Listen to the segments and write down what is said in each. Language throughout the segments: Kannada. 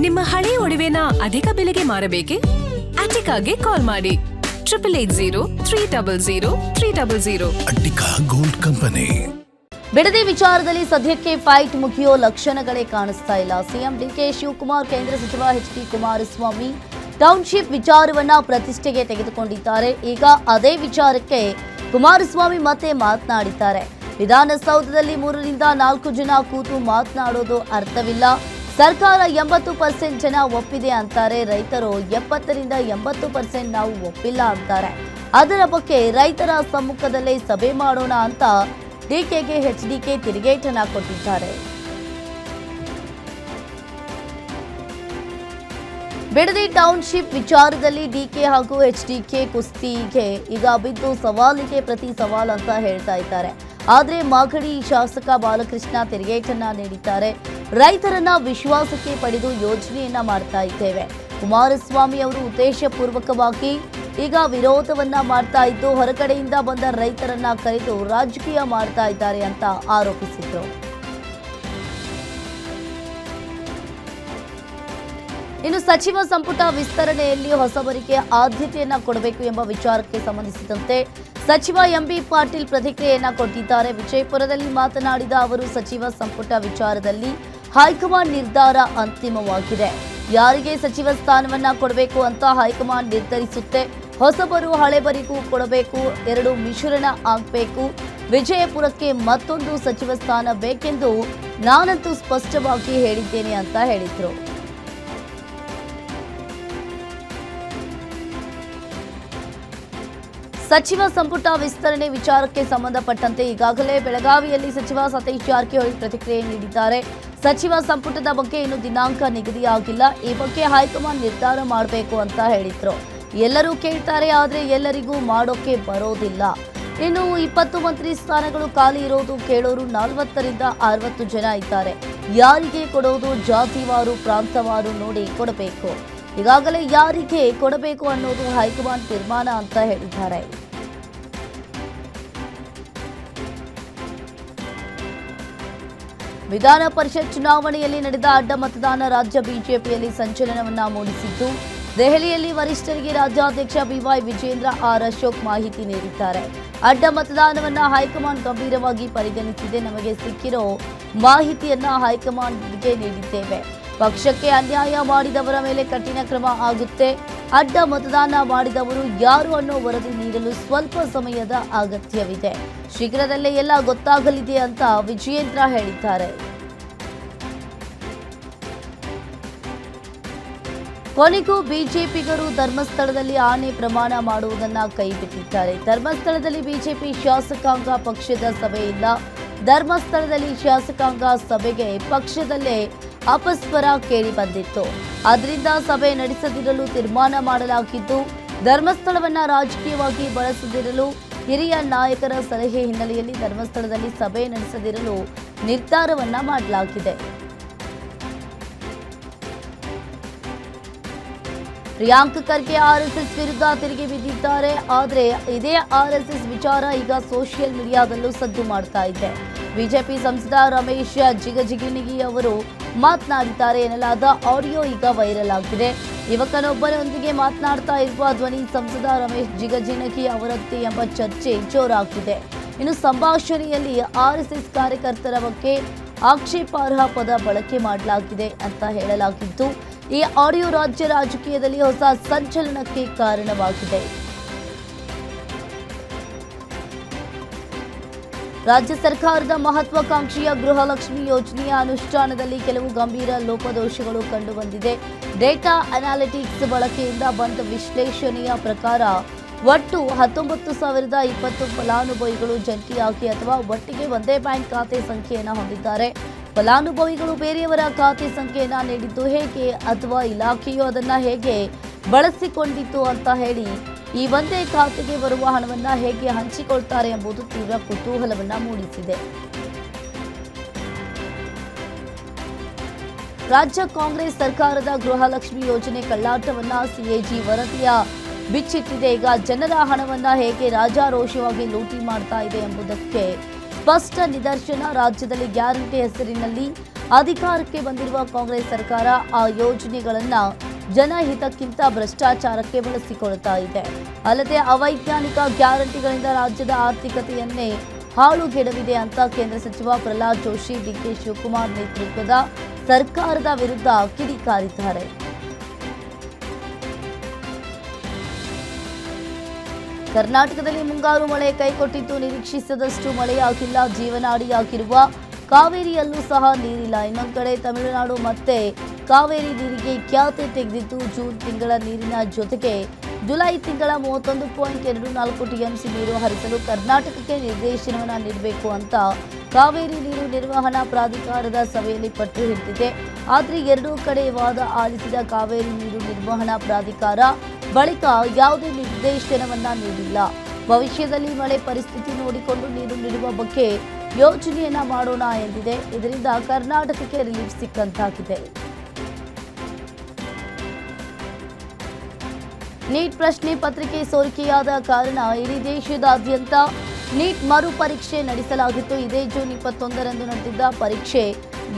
ನಿಮ್ಮ ಹಳೆ ಒಡವೆನ ಅಧಿಕ ಬೆಲೆಗೆ ಮಾರಬೇಕೆ? ಅಟಿಕಾಗೆ ಕಾಲ್ ಮಾಡಿ 8880 ಅಟಿಕಾ ಗೋಲ್ಡ್ ಕಂಪನಿ. ಬಿಡದಿ ವಿಚಾರದಲ್ಲಿ ಸದ್ಯಕ್ಕೆ ಫೈಟ್ ಮುಗಿಯೋ ಲಕ್ಷಣಗಳೇ ಕಾಣಿಸ್ತಾ ಇಲ್ಲ. ಸಿಎಂ ಡಿಕೆ ಶಿವಕುಮಾರ್, ಕೇಂದ್ರ ಸಚಿವ ಎಚ್ ಡಿ ಕುಮಾರಸ್ವಾಮಿ ಟೌನ್ಶಿಪ್ ವಿಚಾರವನ್ನ ಪ್ರತಿಷ್ಠೆಗೆ ತೆಗೆದುಕೊಂಡಿದ್ದಾರೆ. ಈಗ ಅದೇ ವಿಚಾರಕ್ಕೆ ಕುಮಾರಸ್ವಾಮಿ ಮತ್ತೆ ಮಾತನಾಡಿದ್ದಾರೆ. ವಿಧಾನಸೌಧದಲ್ಲಿ 3 ರಿಂದ 4 ಜನ ಕೂತು ಮಾತನಾಡೋದು ಅರ್ಥವಿಲ್ಲ. ಸರ್ಕಾರ 80% ಜನ ಒಪ್ಪಿದೆ ಅಂತಾರೆ. ರೈತರು 70 ರಿಂದ 80% ನಾವು ಒಪ್ಪಿಲ್ಲ ಅಂತಾರೆ. ಅದರ ಬಗ್ಗೆ ರೈತರ ಸಮ್ಮುಖದಲ್ಲೇ ಸಭೆ ಮಾಡೋಣ ಅಂತ ಡಿಕೆಗೆ ಎಚ್ಡಿಕೆ ತಿರುಗೇಟನ್ನ ಕೊಟ್ಟಿದ್ದಾರೆ. ಬಿಡದಿ ಟೌನ್ಶಿಪ್ ವಿಚಾರದಲ್ಲಿ ಡಿಕೆ ಹಾಗೂ ಎಚ್ಡಿಕೆ ಕುಸ್ತಿಗೆ ಈಗ ಬಿದ್ದು ಸವಾಲಿಗೆ ಪ್ರತಿ ಸವಾಲ್ ಅಂತ ಹೇಳ್ತಾ ಇದ್ದಾರೆ. ಆದರೆ ಮಾಗಡಿ ಶಾಸಕ ಬಾಲಕೃಷ್ಣ ತಿರುಗೇಟನ್ನ ನೀಡಿದ್ದಾರೆ. ರೈತರನ್ನ ವಿಶ್ವಾಸಕ್ಕೆ ಪಡೆದು ಯೋಜನೆಯನ್ನ ಮಾಡ್ತಾ ಇದ್ದೇವೆ. ಕುಮಾರಸ್ವಾಮಿ ಅವರು ಉದ್ದೇಶಪೂರ್ವಕವಾಗಿ ಈಗ ವಿರೋಧವನ್ನ ಮಾಡ್ತಾ ಇದ್ದು ಹೊರಗಡೆಯಿಂದ ಬಂದ ರೈತರನ್ನ ಕರೆದು ರಾಜಕೀಯ ಮಾಡ್ತಾ ಇದ್ದಾರೆ ಅಂತ ಆರೋಪಿಸಿದ್ರು. ಇನ್ನು ಸಚಿವ ಸಂಪುಟ ವಿಸ್ತರಣೆಯಲ್ಲಿ ಹೊಸಬರಿಗೆ ಆದ್ಯತೆಯನ್ನ ಕೊಡಬೇಕು ಎಂಬ ವಿಚಾರಕ್ಕೆ ಸಂಬಂಧಿಸಿದಂತೆ ಸಚಿವ ಎಂಬಿ ಪಾಟೀಲ್ ಪ್ರತಿಕ್ರಿಯೆಯನ್ನ ಕೊಟ್ಟಿದ್ದಾರೆ. ವಿಜಯಪುರದಲ್ಲಿ ಮಾತನಾಡಿದ ಅವರು, ಸಚಿವ ಸಂಪುಟ ವಿಚಾರದಲ್ಲಿ ಹೈಕಮಾಂಡ್ ನಿರ್ಧಾರ ಅಂತಿಮವಾಗಿದೆ. ಯಾರಿಗೆ ಸಚಿವ ಸ್ಥಾನವನ್ನ ಕೊಡಬೇಕು ಅಂತ ಹೈಕಮಾಂಡ್ ನಿರ್ಧರಿಸುತ್ತೆ. ಹೊಸಬರು ಹಳೆಬರಿಗೂ ಕೊಡಬೇಕು, 2 ಮಿಶ್ರಣ ಆಗಬೇಕು. ವಿಜಯಪುರಕ್ಕೆ ಮತ್ತೊಂದು ಸಚಿವ ಸ್ಥಾನ ಬೇಕೆಂದು ನಾನಂತೂ ಸ್ಪಷ್ಟವಾಗಿ ಹೇಳಿದ್ದೇನೆ ಅಂತ ಹೇಳಿದ್ರು. ಸಚಿವ ಸಂಪುಟ ವಿಸ್ತರಣೆ ವಿಚಾರಕ್ಕೆ ಸಂಬಂಧಪಟ್ಟಂತೆ ಈಗಾಗಲೇ ಬೆಳಗಾವಿಯಲ್ಲಿ ಸಚಿವ ಸತೀಶ್ ಜಾರಕಿಹೊಳಿ ಪ್ರತಿಕ್ರಿಯೆ ನೀಡಿದ್ದಾರೆ. ಸಚಿವ ಸಂಪುಟದ ಬಗ್ಗೆ ಇನ್ನೂ ದಿನಾಂಕ ನಿಗದಿಯಾಗಿಲ್ಲ. ಈ ಬಗ್ಗೆ ಹೈಕಮಾಂಡ್ ನಿರ್ಧಾರ ಮಾಡಬೇಕು ಅಂತ ಹೇಳಿದ್ರು. ಎಲ್ಲರೂ ಕೇಳ್ತಾರೆ, ಆದರೆ ಎಲ್ಲರಿಗೂ ಮಾಡೋಕೆ ಬರೋದಿಲ್ಲ. ಇನ್ನು 20 ಮಂತ್ರಿ ಸ್ಥಾನಗಳು ಖಾಲಿ ಇರೋದು ಕೇಳೋರು 40 ರಿಂದ 60 ಜನ ಇದ್ದಾರೆ. ಯಾರಿಗೆ ಕೊಡೋದು ಜಾತಿವಾರು ಪ್ರಾಂತವಾರು ನೋಡಿ ಕೊಡಬೇಕು. ಈಗಾಗಲೇ ಯಾರಿಗೆ ಕೊಡಬೇಕು ಅನ್ನೋದು ಹೈಕಮಾಂಡ್ ತೀರ್ಮಾನ ಅಂತ ಹೇಳಿದ್ದಾರೆ. ವಿಧಾನ ಪರಿಷತ್ ಚುನಾವಣೆಯಲ್ಲಿ ನಡೆದ ಅಡ್ಡ ಮತದಾನ ರಾಜ್ಯ ಬಿಜೆಪಿಯಲ್ಲಿ ಸಂಚಲನವನ್ನ ಮೂಡಿಸಿದ್ದು, ದೆಹಲಿಯಲ್ಲಿ ವರಿಷ್ಠರಿಗೆ ರಾಜ್ಯಾಧ್ಯಕ್ಷ ಬಿವೈ ವಿಜೇಂದ್ರ ಆರ್ ಅಶೋಕ್ ಮಾಹಿತಿ ನೀಡಿದ್ದಾರೆ. ಅಡ್ಡ ಮತದಾನವನ್ನ ಹೈಕಮಾಂಡ್ ಗಂಭೀರವಾಗಿ ಪರಿಗಣಿಸಿದೆ. ನಮಗೆ ಸಿಕ್ಕಿರೋ ಮಾಹಿತಿಯನ್ನ ಹೈಕಮಾಂಡ್ಗೆ ನೀಡಿದ್ದೇವೆ. ಪಕ್ಷಕ್ಕೆ ಅನ್ಯಾಯ ಮಾಡಿದವರ ಮೇಲೆ ಕಠಿಣ ಕ್ರಮ ಆಗುತ್ತೆ. ಅಡ್ಡ ಮತದಾನ ಮಾಡಿದವರು ಯಾರು ಅನ್ನೋ ವರದಿ ನೀಡಲು ಸ್ವಲ್ಪ ಸಮಯದ ಅಗತ್ಯವಿದೆ. ಶೀಘ್ರದಲ್ಲೇ ಎಲ್ಲ ಗೊತ್ತಾಗಲಿದೆ ಅಂತ ವಿಜಯೇಂದ್ರ ಹೇಳಿದ್ದಾರೆ. ಕೊನೆಗೂ ಬಿಜೆಪಿಗರು ಧರ್ಮಸ್ಥಳದಲ್ಲಿ ಆನೆ ಪ್ರಮಾಣ ಮಾಡುವುದನ್ನ ಕೈಬಿಟ್ಟಿದ್ದಾರೆ. ಧರ್ಮಸ್ಥಳದಲ್ಲಿ ಬಿಜೆಪಿ ಶಾಸಕಾಂಗ ಪಕ್ಷದ ಸಭೆ ಇಲ್ಲ. ಧರ್ಮಸ್ಥಳದಲ್ಲಿ ಶಾಸಕಾಂಗ ಸಭೆಗೆ ಪಕ್ಷದಲ್ಲೇ ಅಪಸ್ವರ ಕೇಳಿ ಬಂದಿತ್ತು. ಅದರಿಂದ ಸಭೆ ನಡೆಸದಿರಲು ತೀರ್ಮಾನ ಮಾಡಲಾಗಿದ್ದು, ಧರ್ಮಸ್ಥಳವನ್ನ ರಾಜಕೀಯವಾಗಿ ಬಳಸದಿರಲು ಹಿರಿಯ ನಾಯಕರ ಸಲಹೆ ಹಿನ್ನೆಲೆಯಲ್ಲಿ ಧರ್ಮಸ್ಥಳದಲ್ಲಿ ಸಭೆ ನಡೆಸದಿರಲು ನಿರ್ಧಾರವನ್ನ ಮಾಡಲಾಗಿದೆ. ಪ್ರಿಯಾಂಕ್ ಖರ್ಗೆ ಆರ್ಎಸ್ಎಸ್ ವಿರುದ್ಧ ತಿರುಗಿ ಬಿದ್ದಿದ್ದಾರೆ. ಆದರೆ ಇದೇ ಆರ್ಎಸ್ಎಸ್ ವಿಚಾರ ಈಗ ಸೋಷಿಯಲ್ ಮೀಡಿಯಾದಲ್ಲೂ ಸದ್ದು ಮಾಡ್ತಾ ಇದೆ. ಬಿಜೆಪಿ ಸಂಸದ ರಮೇಶ್ ಜಿಗಜಿಣಗಿ ಅವರು ಮಾತನಾಡಿದ್ದಾರೆ ಎನ್ನಲಾದ ಆಡಿಯೋ ಈಗ ವೈರಲ್ ಆಗಿದೆ. ಯುವಕನೊಬ್ಬನೊಂದಿಗೆ ಮಾತನಾಡ್ತಾ ಇರುವ ಧ್ವನಿ ಸಂಸದ ರಮೇಶ್ ಜಿಗಜಿಣಗಿ ಅವರದ್ದೇ ಎಂಬ ಚರ್ಚೆ ಜೋರಾಗಿದೆ. ಇನ್ನು ಸಂಭಾಷಣೆಯಲ್ಲಿ ಆರ್ಎಸ್ಎಸ್ ಕಾರ್ಯಕರ್ತರ ಬಗ್ಗೆ ಆಕ್ಷೇಪಾರ್ಹ ಪದ ಬಳಕೆ ಮಾಡಲಾಗಿದೆ ಅಂತ ಹೇಳಲಾಗಿದ್ದು, ಈ ಆಡಿಯೋ ರಾಜ್ಯ ರಾಜಕೀಯದಲ್ಲಿ ಹೊಸ ಸಂಚಲನಕ್ಕೆ ಕಾರಣವಾಗಿದೆ. ರಾಜ್ಯ ಸರ್ಕಾರದ ಮಹತ್ವಾಕಾಂಕ್ಷೆಯ ಗೃಹಲಕ್ಷ್ಮಿ ಯೋಜನೆಯ ಅನುಷ್ಠಾನದಲ್ಲಿ ಕೆಲವು ಗಂಭೀರ ಲೋಪದೋಷಗಳು ಕಂಡುಬಂದಿದೆ. ಡೇಟಾ ಅನಾಲಿಟಿಕ್ಸ್ ಬಳಕೆಯಿಂದ ಬಂದ ವಿಶ್ಲೇಷಣೆಯ ಪ್ರಕಾರ ಒಟ್ಟು 19,020 ಫಲಾನುಭವಿಗಳು ಜಂಟಿಯಾಗಿ ಅಥವಾ ಒಟ್ಟಿಗೆ ಒಂದೇ ಬ್ಯಾಂಕ್ ಖಾತೆ ಸಂಖ್ಯೆಯನ್ನು ಹೊಂದಿದ್ದಾರೆ. ಫಲಾನುಭವಿಗಳು ಬೇರೆಯವರ ಖಾತೆ ಸಂಖ್ಯೆಯನ್ನು ನೀಡಿದ್ದು ಹೇಗೆ ಅಥವಾ ಇಲಾಖೆಯು ಅದನ್ನು ಹೇಗೆ ಬಳಸಿಕೊಂಡಿತ್ತು ಅಂತ ಹೇಳಿ ಈ ಒಂದೇ ಖಾತೆಗೆ ಬರುವ ಹಣವನ್ನು ಹೇಗೆ ಹಂಚಿಕೊಳ್ತಾರೆ ಎಂಬುದು ತೀವ್ರ ಕುತೂಹಲವನ್ನ ಮೂಡಿಸಿದೆ. ರಾಜ್ಯ ಕಾಂಗ್ರೆಸ್ ಸರ್ಕಾರದ ಗೃಹಲಕ್ಷ್ಮಿ ಯೋಜನೆ ಕಳ್ಳಾಟವನ್ನ ಸಿಎಜಿ ವರದಿಯ ಬಿಚ್ಚಿಟ್ಟಿದೆ. ಈಗ ಜನರ ಹಣವನ್ನ ಹೇಗೆ ರಾಜಾರೋಷವಾಗಿ ಲೂಟಿ ಮಾಡ್ತಾ ಇದೆ ಎಂಬುದಕ್ಕೆ ಸ್ಪಷ್ಟ ನಿದರ್ಶನ. ರಾಜ್ಯದಲ್ಲಿ ಗ್ಯಾರಂಟಿ ಹೆಸರಿನಲ್ಲಿ ಅಧಿಕಾರಕ್ಕೆ ಬಂದಿರುವ ಕಾಂಗ್ರೆಸ್ ಸರ್ಕಾರ ಆ ಯೋಜನೆಗಳನ್ನ ಜನಹಿತಕ್ಕಿಂತ ಭ್ರಷ್ಟಾಚಾರಕ್ಕೆ ಬಳಸಿಕೊಳ್ತಾ ಇದೆ. ಅಲ್ಲದೆ ಅವೈಜ್ಞಾನಿಕ ಗ್ಯಾರಂಟಿಗಳಿಂದ ರಾಜ್ಯದ ಆರ್ಥಿಕತೆಯನ್ನೇ ಹಾಳುಗೆಡವಿದೆ ಅಂತ ಕೇಂದ್ರ ಸಚಿವ ಪ್ರಹ್ಲಾದ್ ಜೋಶಿ ಡಿಕೆ ಶಿವಕುಮಾರ್ ನೇತೃತ್ವದ ಸರ್ಕಾರದ ವಿರುದ್ಧ ಕಿಡಿಕಾರಿದ್ದಾರೆ. ಕರ್ನಾಟಕದಲ್ಲಿ ಮುಂಗಾರು ಮಳೆ ಕೈಕೊಟ್ಟಿದ್ದು, ನಿರೀಕ್ಷಿಸಿದಷ್ಟು ಮಳೆಯಾಗಿಲ್ಲ. ಜೀವನಾಡಿಯಾಗಿರುವ ಕಾವೇರಿಯಲ್ಲೂ ಸಹ ನೀರಿಲ್ಲ. ಇನ್ನೊಂದು ಕಡೆ ತಮಿಳುನಾಡು ಮತ್ತೆ ಕಾವೇರಿ ನೀರಿಗೆ ಖ್ಯಾತೆ ತೆಗೆದಿದ್ದು, ಜೂನ್ ತಿಂಗಳ ನೀರಿನ ಜೊತೆಗೆ ಜುಲೈ ತಿಂಗಳ 31.24 ಟಿಎಂಸಿ ನೀರು ಹರಿಸಲು ಕರ್ನಾಟಕಕ್ಕೆ ನಿರ್ದೇಶನವನ್ನು ನೀಡಬೇಕು ಅಂತ ಕಾವೇರಿ ನೀರು ನಿರ್ವಹಣಾ ಪ್ರಾಧಿಕಾರದ ಸಭೆಯಲ್ಲಿ ಪಟ್ಟು ಹಿಡಿದಿದೆ. ಆದರೆ ಎರಡೂ ಕಡೆ ವಾದ ಆಲಿಸಿದ ಕಾವೇರಿ ನೀರು ನಿರ್ವಹಣಾ ಪ್ರಾಧಿಕಾರ ಬಳಿಕ ಯಾವುದೇ ನಿರ್ದೇಶನವನ್ನ ನೀಡಿಲ್ಲ. ಭವಿಷ್ಯದಲ್ಲಿ ಮಳೆ ಪರಿಸ್ಥಿತಿ ನೋಡಿಕೊಂಡು ನೀರು ನೀಡುವ ಬಗ್ಗೆ ಯೋಜನೆಯನ್ನ ಮಾಡೋಣ ಎಂದಿದೆ. ಇದರಿಂದ ಕರ್ನಾಟಕಕ್ಕೆ ರಿಲೀಫ್ ಸಿಕ್ಕಂತಾಗಿದೆ. ನೀಟ್ ಪ್ರಶ್ನೆ ಪತ್ರಿಕೆ ಸೋರಿಕೆಯಾದ ಕಾರಣ ಇಡೀ ದೇಶದಾದ್ಯಂತ ನೀಟ್ ಮರು ಪರೀಕ್ಷೆ ನಡೆಸಲಾಗಿತ್ತು. ಇದೇ ಜೂನ್ 21ರಂದು ನಡೆದಿದ್ದ ಪರೀಕ್ಷೆ